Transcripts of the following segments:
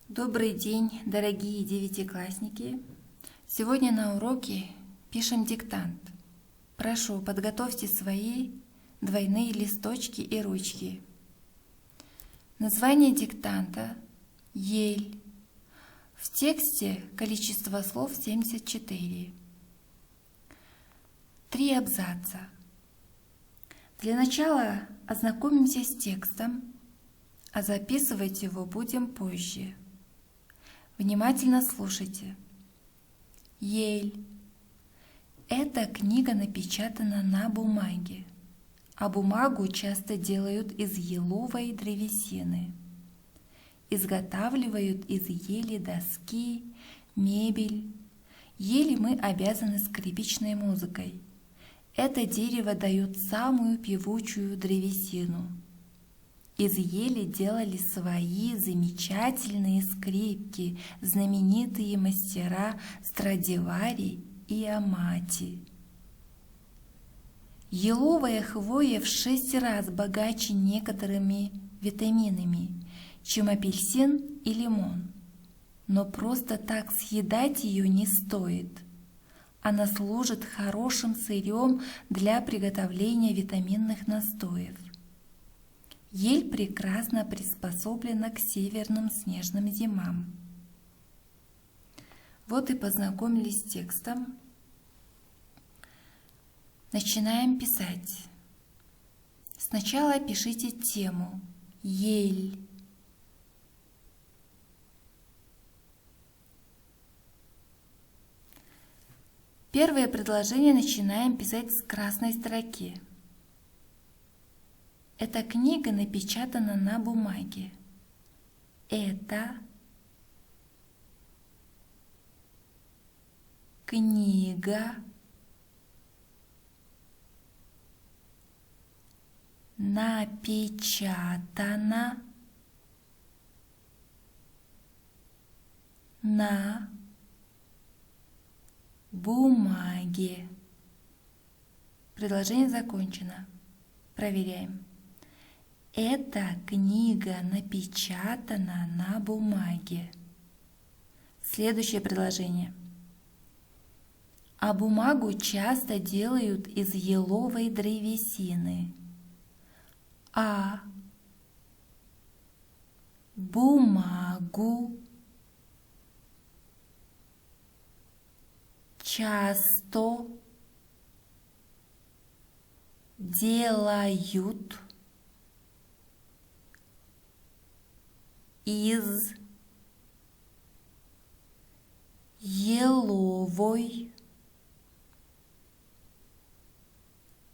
Добрый день, дорогие девятиклассники! Сегодня на уроке пишем диктант. Прошу, подготовьте свои двойные листочки и ручки. Название диктанта «Ель». В тексте количество слов 74. 3 абзаца. Для начала ознакомимся с текстом, а записывать его будем позже. Внимательно слушайте. Ель. Эта книга напечатана на бумаге, а бумагу часто делают из еловой древесины. Изготавливают из ели доски, мебель. Ели мы обязаны скрипичной музыкой. Это дерево дает самую певучую древесину. Из ели делали свои замечательные скрипки знаменитые мастера Страдивари и Амати. Еловая хвоя в 6 раз богаче некоторыми витаминами, чем апельсин и лимон. Но просто так съедать ее не стоит. Она служит хорошим сырьем для приготовления витаминных настоев. Ель прекрасно приспособлена к северным снежным зимам. Вот и познакомились с текстом. Начинаем писать. Сначала пишите тему «Ель». Первое предложение начинаем писать с красной строки. Эта книга напечатана на бумаге. Это книга напечатана на бумаге. Предложение закончено. Проверяем. Эта книга напечатана на бумаге. Следующее предложение. А бумагу часто делают из еловой древесины. А бумагу часто делают из еловой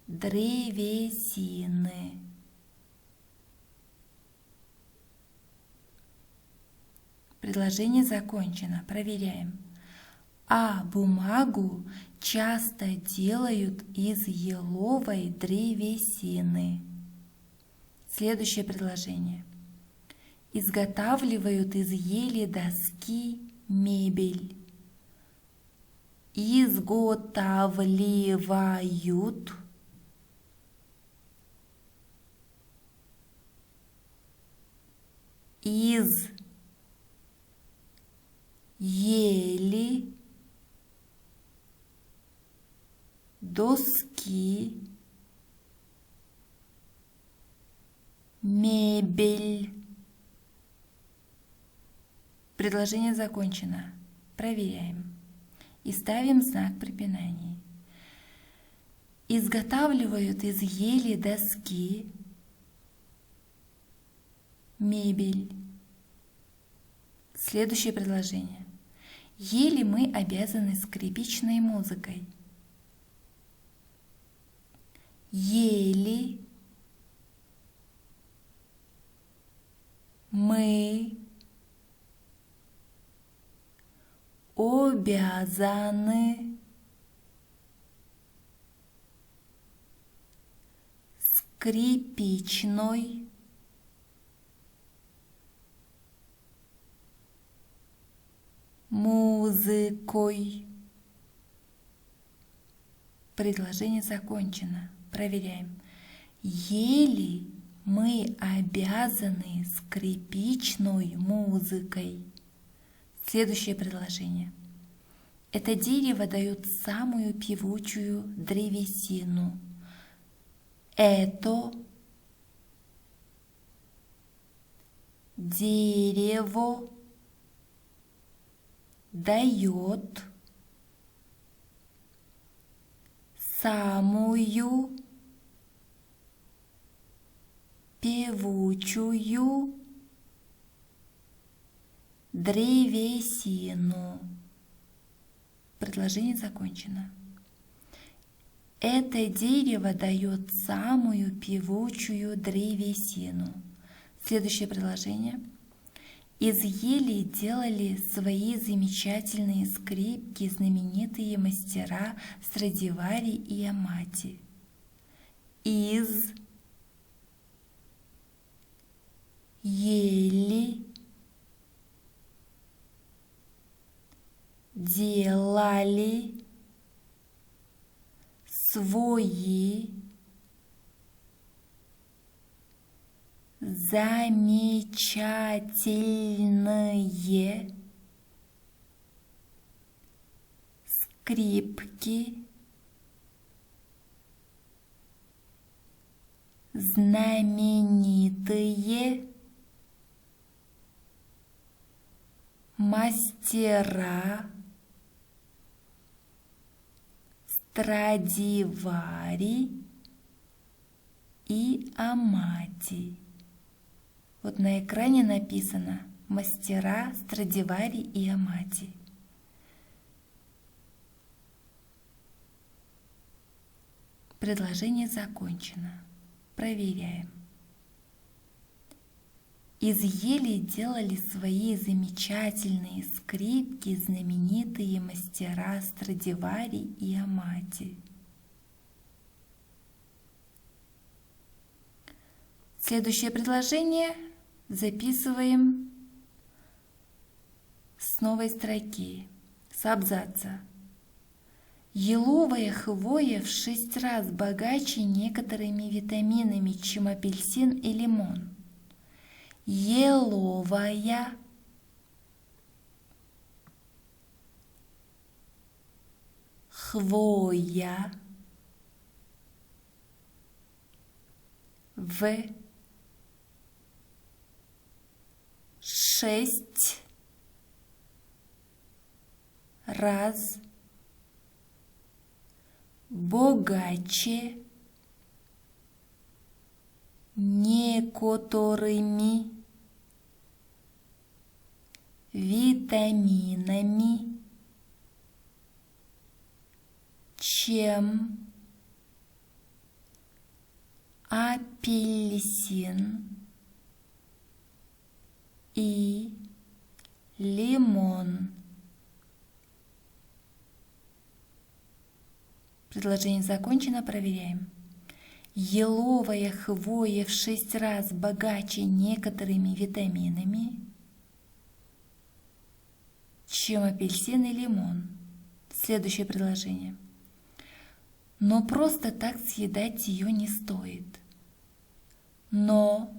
древесины. Предложение закончено. Проверяем. А бумагу часто делают из еловой древесины. Следующее предложение. Изготавливают из ели доски, мебель. Изготавливают из ели доски, мебель. Предложение закончено. Проверяем и ставим знак препинания. Изготавливают из ели доски, мебель. Следующее предложение. Ели мы обязаны скрипичной музыкой. Ели мы обязаны скрипичной музыкой. Предложение закончено. Проверяем. Ели мы обязаны скрипичной музыкой. Следующее предложение. Это дерево дает самую певучую древесину. Это дерево дает самую певучую древесину. Предложение закончено. Это дерево дает самую певучую древесину. Следующее предложение. Из ели делали свои замечательные скрипки знаменитые мастера Страдивари и Амати. Из ели делали свои замечательные скрипки знаменитые мастера Страдивари и Амати. Вот на экране написано мастера Страдивари и Амати. Предложение закончено. Проверяем. Из ели делали свои замечательные скрипки знаменитые мастера Страдивари и Амати. Следующее предложение записываем с новой строки, с абзаца. Еловая хвоя в 6 раз богаче некоторыми витаминами, чем апельсин и лимон. Еловая хвоя в 6 раз богаче некоторыми витаминами, чем апельсин и лимон. Предложение закончено, проверяем. Еловая хвоя в 6 раз богаче некоторыми витаминами, чем апельсин и лимон. Следующее предложение. Но просто так съедать ее не стоит. Но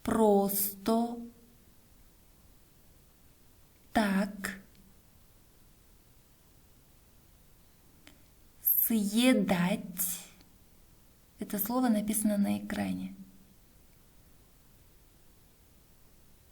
просто так съедать. Это слово написано на экране.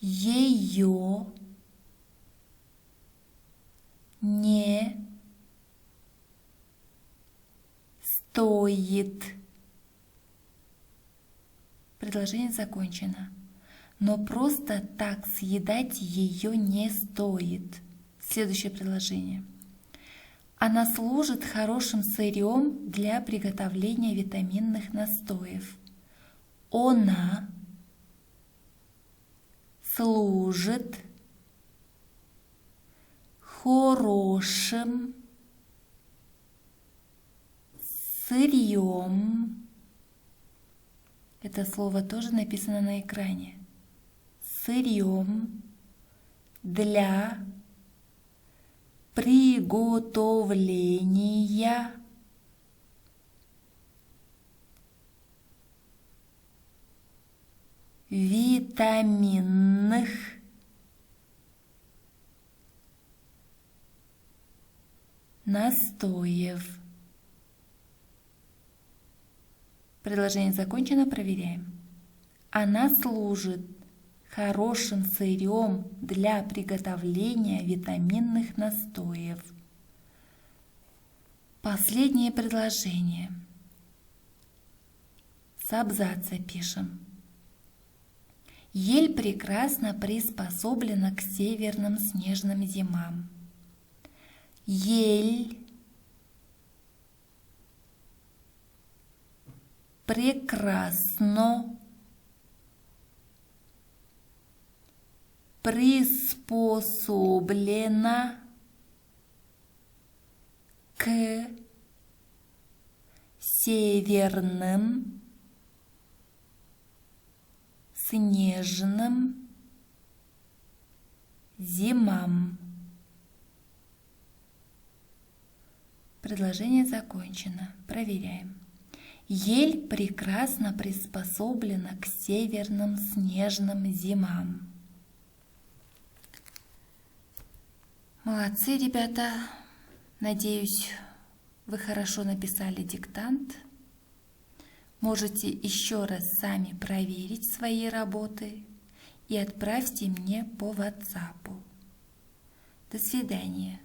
Ее не стоит. Предложение закончено. Но просто так съедать ее не стоит. Следующее предложение. Она служит хорошим сырьем для приготовления витаминных настоев. Она служит хорошим сырьем. Это слово тоже написано на экране. Сырьем для приготовления витаминных настоев. Предложение закончено, проверяем. Она служит хорошим сырьем для приготовления витаминных настоев. Последнее предложение. С абзаца пишем. Ель прекрасно приспособлена к северным снежным зимам. Ель прекрасно приспособлена к северным снежным зимам. Предложение закончено. Проверяем. Ель прекрасно приспособлена к северным снежным зимам. Молодцы, ребята! Надеюсь, вы хорошо написали диктант. Можете еще раз сами проверить свои работы и отправьте мне по WhatsApp. До свидания!